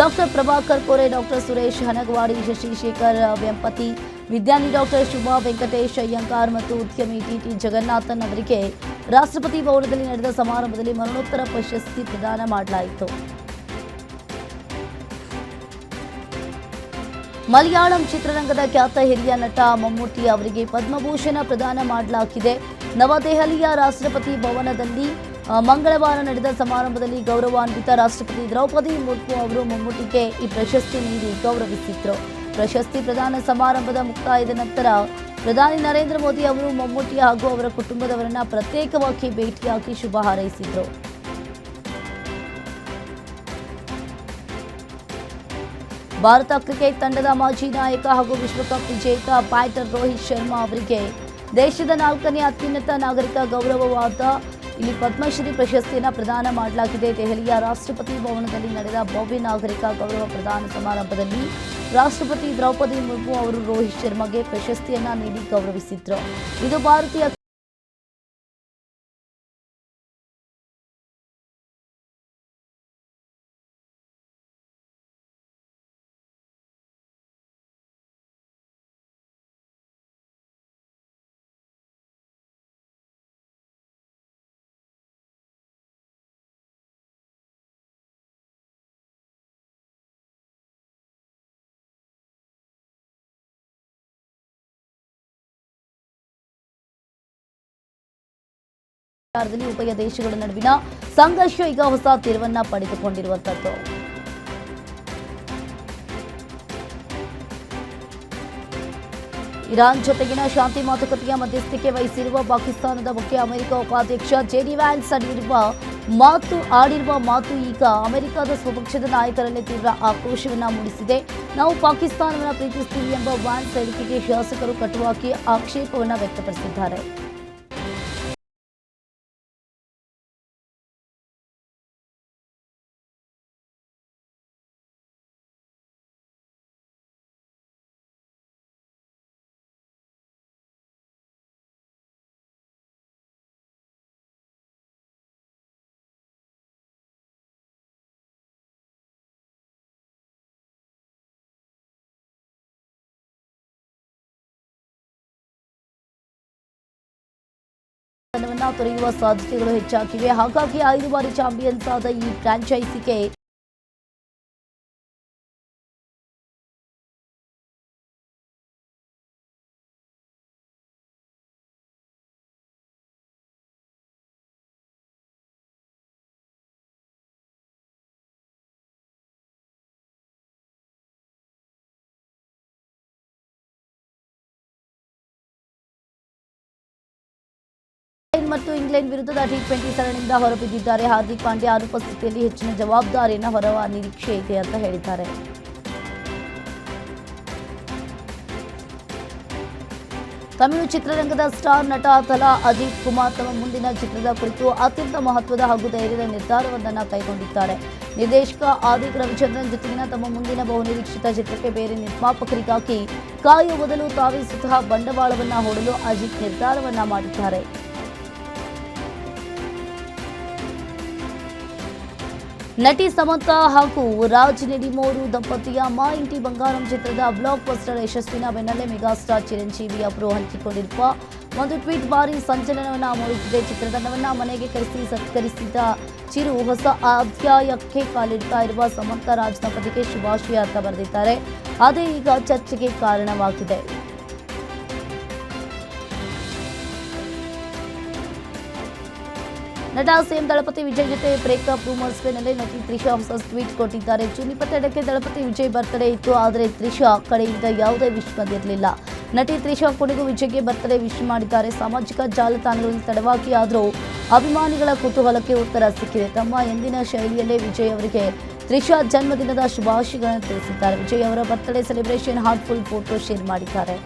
ಡಾಕ್ಟರ್ ಪ್ರಭಾಕರ್ ಕೋರೆ, ಡಾಕ್ಟರ್ ಸುರೇಶ್ ಹನಗವಾಡಿ, ಶಶಿಶೇಖರ್ ವೆಂಪತಿ, ವಿಜ್ಞಾನಿ ಡಾಕ್ಟರ್ ಶುಭಾ ವೆಂಕಟೇಶ್ ಅಯ್ಯಂಗಾರ್ ಮತ್ತು ಉದ್ಯಮಿ ಟಿ ಜಗನ್ನಾಥನ್ ಅವರಿಗೆ ರಾಷ್ಟ್ರಪತಿ ಭವನದಲ್ಲಿ ನಡೆದ ಸಮಾರಂಭದಲ್ಲಿ ಮರಣೋತ್ತರ ಪ್ರಶಸ್ತಿ ಪ್ರದಾನ ಮಾಡಲಾಯಿತು. ಮಲಯಾಳಂ ಚಿತ್ರರಂಗದ ಖ್ಯಾತ ಹಿರಿಯ ನಟ ಮಮ್ಮೂಟಿ ಅವರಿಗೆ ಪದ್ಮಭೂಷಣ ಪ್ರದಾನ ಮಾಡಲಾಗಿದೆ. ನವದೆಹಲಿಯ ರಾಷ್ಟ್ರಪತಿ ಭವನದಲ್ಲಿ ಮಂಗಳವಾರ ನಡೆದ ಸಮಾರಂಭದಲ್ಲಿ ಗೌರವಾನ್ವಿತ ರಾಷ್ಟ್ರಪತಿ ದ್ರೌಪದಿ ಮುರ್ಮು ಅವರು ಮಮ್ಮೂಟಿಗೆ ಈ ಪ್ರಶಸ್ತಿ ನೀಡಿ ಗೌರವಿಸಿದ್ರು. ಪ್ರಶಸ್ತಿ ಪ್ರದಾನ ಸಮಾರಂಭದ ಮುಕ್ತಾಯದ ನಂತರ ಪ್ರಧಾನಿ ನರೇಂದ್ರ ಮೋದಿ ಅವರು ಮಮ್ಮೂಟಿ ಹಾಗೂ ಅವರ ಕುಟುಂಬದವರನ್ನ ಪ್ರತ್ಯೇಕವಾಗಿ ಭೇಟಿಯಾಗಿ ಶುಭ ಹಾರೈಸಿದ್ರು. ಭಾರತ ಕ್ರಿಕೆಟ್ ತಂಡದ ಮಾಜಿ ನಾಯಕ ಹಾಗೂ ವಿಶ್ವಕಪ್ ವಿಜೇತ ಬ್ಯಾಟರ್ ರೋಹಿತ್ ಶರ್ಮಾ ಅವರಿಗೆ ದೇಶದ 4ನೇ ಅತ್ಯುನ್ನತ ನಾಗರಿಕ ಗೌರವವಾದ ಇಲ್ಲಿ ಪದ್ಮಶ್ರೀ ಪ್ರಶಸ್ತಿಯನ್ನು ಪ್ರದಾನ ಮಾಡಲಾಗಿದೆ. ದೆಹಲಿಯ ರಾಷ್ಟ್ರಪತಿ ಭವನದಲ್ಲಿ ನಡೆದ ಭವ್ಯ ನಾಗರಿಕ ಗೌರವ ಪ್ರದಾನ ಸಮಾರಂಭದಲ್ಲಿ ರಾಷ್ಟ್ರಪತಿ ದ್ರೌಪದಿ ಮುರ್ಮು ಅವರು ರೋಹಿತ್ ಶರ್ಮಾಗೆ ಪ್ರಶಸ್ತಿಯನ್ನ ನೀಡಿ ಗೌರವಿಸಿದ್ರು. ಇದು ಭಾರತೀಯ ಉಭಯ ದೇಶಗಳ ನಡುವಿನ ಸಂಘರ್ಷ ಈಗ ಹೊಸ ತಿರುವನ್ನ ಪಡೆದುಕೊಂಡಿರುವಂತದ್ದು. ಇರಾನ್ ಜೊತೆಗಿನ ಶಾಂತಿ ಮಾತುಕತೆಯ ಮಧ್ಯಸ್ಥಿಕೆ ವಹಿಸಿರುವ ಪಾಕಿಸ್ತಾನದ ಬಗ್ಗೆ ಅಮೆರಿಕ ಉಪಾಧ್ಯಕ್ಷ ಜೆಡಿ ವ್ಯಾನ್ಸ್ ಆಡಿರುವ ಮಾತು ಈಗ ಅಮೆರಿಕದ ಸ್ವಪಕ್ಷದ ನಾಯಕರಲ್ಲಿ ತೀವ್ರ ಆಕ್ರೋಶವನ್ನ ಮೂಡಿಸಿದೆ. ನಾವು ಪಾಕಿಸ್ತಾನವನ್ನು ಪ್ರೀತಿಸ್ತೀವಿ ಎಂಬ ವ್ಯಾನ್ಸ್ ಹೇಳಿಕೆಗೆ ಶಾಸಕರು ಕಟುವಾಗಿ ಆಕ್ಷೇಪವನ್ನ ವ್ಯಕ್ತಪಡಿಸಿದ್ದಾರೆ. ತಂಡವನ್ನು ತೊರೆಯುವ ಸಾಧ್ಯತೆಗಳು ಹೆಚ್ಚಾಗಿವೆ. ಹಾಗಾಗಿ 5 ಬಾರಿ ಚಾಂಪಿಯನ್ಸ್ ಆದ ಈ ಫ್ರಾಂಚೈಸಿಗೆ ಮತ್ತು ಇಂಗ್ಲೆಂಡ್ ವಿರುದ್ಧದ T20 ಸರಣಿಯಿಂದ ಹೊರಬಿದ್ದಿದ್ದಾರೆ. ಹಾರ್ದಿಕ್ ಪಾಂಡ್ಯ ಅನುಪಸ್ಥಿತಿಯಲ್ಲಿ ಹೆಚ್ಚಿನ ಜವಾಬ್ದಾರಿಯನ್ನು ಹೊರುವ ನಿರೀಕ್ಷೆ ಇದೆ ಅಂತ ಹೇಳಿದ್ದಾರೆ. ತಮಿಳು ಚಿತ್ರರಂಗದ ಸ್ಟಾರ್ ನಟ ತಲಾ ಅಜಿತ್ ಕುಮಾರ್ ತಮ್ಮ ಮುಂದಿನ ಚಿತ್ರದ ಕುರಿತು ಅತ್ಯಂತ ಮಹತ್ವದ ಹಾಗೂ ಧೈರ್ಯದ ನಿರ್ಧಾರವೊಂದನ್ನು ಕೈಗೊಂಡಿದ್ದಾರೆ. ನಿರ್ದೇಶಕ ಆದಿಕ್ ರವಿಚಂದ್ರನ್ ಜೊತೆಗಿನ ತಮ್ಮ ಮುಂದಿನ ಬಹುನಿರೀಕ್ಷಿತ ಚಿತ್ರಕ್ಕೆ ಬೇರೆ ನಿರ್ಮಾಪಕರಿಗಾಗಿ ಕಾಯುವ ಬದಲು ತಾವೇ ಸ್ವತಃ ಬಂಡವಾಳವನ್ನು ಹೂಡಲು ಅಜಿತ್ ನಿರ್ಧಾರವನ್ನ ಮಾಡಿದ್ದಾರೆ. ನಟಿ ಸಮಂತಾ ಹಾಗೂ ರಾಜ್ ನೆಡಿಮೋರು ದಂಪತಿಯ ಮಾ ಇಂಟಿ ಬಂಗಾರಂ ಚಿತ್ರದ ಬ್ಲಾಕ್ ಬಸ್ಟರ್ ಯಶಸ್ಸಿನ ಬೆನ್ನಲ್ಲೇ ಮೆಗಾಸ್ಟಾರ್ ಚಿರಂಜೀವಿ ಅವರು ಹಂಚಿಕೊಂಡಿರುವ ಒಂದು ಟ್ವೀಟ್ ಭಾರಿ ಸಂಚಲನವನ್ನು ಮೂಡಿಸಿದೆ. ಚಿತ್ರತಂಡವನ್ನು ಮನೆಗೆ ಕರೆಸಿ ಸತ್ಕರಿಸಿದ ಚಿರು ಹೊಸ ಅಧ್ಯಾಯಕ್ಕೆ ಕಾಲಿಡ್ತಾ ಇರುವ ಸಮಂತಾ ರಾಜ್ನ ಪತಿಗೆ ಶುಭಾಶಯ ಅಂತ ಬರೆದಿದ್ದಾರೆ. ಅದೇ ಈಗ ಚರ್ಚೆಗೆ ಕಾರಣವಾಗಿದೆ. ನಟ ಸಿಎಂ ದಳಪತಿ ವಿಜಯ್ ಜೊತೆ ಬ್ರೇಕಪ್ ರೂಮರ್ಸ್ ಬೆನ್ನಲ್ಲೇ ನಟಿ ತ್ರಿಷಾ ಹೊಸ ಟ್ವೀಟ್ ಕೊಟ್ಟಿದ್ದಾರೆ. ಜೂನ್ 22ಕ್ಕೆ ದಳಪತಿ ವಿಜಯ್ ಬರ್ತ್ಡೇ ಇತ್ತು. ಆದರೆ ತ್ರಿಷಾ ಕಡೆಯಿಂದ ಯಾವುದೇ ವಿಶ್ ಬಂದಿರಲಿಲ್ಲ. ನಟಿ ತ್ರಿಷಾ ಕೊನೆಗೂ ವಿಜಯ್ಗೆ ಬರ್ತ್ಡೇ ವಿಶ್ ಮಾಡಿದ್ದಾರೆ. ಸಾಮಾಜಿಕ ಜಾಲತಾಣಗಳಲ್ಲಿ ತಡವಾಗಿ ಆದರೂ ಅಭಿಮಾನಿಗಳ ಕುತೂಹಲಕ್ಕೆ ಉತ್ತರ ಸಿಕ್ಕಿದೆ. ತಮ್ಮ ಎಂದಿನ ಶೈಲಿಯಲ್ಲೇ ವಿಜಯ್ ಅವರಿಗೆ ತ್ರಿಷಾ ಜನ್ಮದಿನದ ಶುಭಾಶಯಗಳನ್ನು ತಿಳಿಸಿದ್ದಾರೆ. ವಿಜಯ್ ಅವರ birthday celebration heartful photo share ಮಾಡಿದ್ದಾರೆ.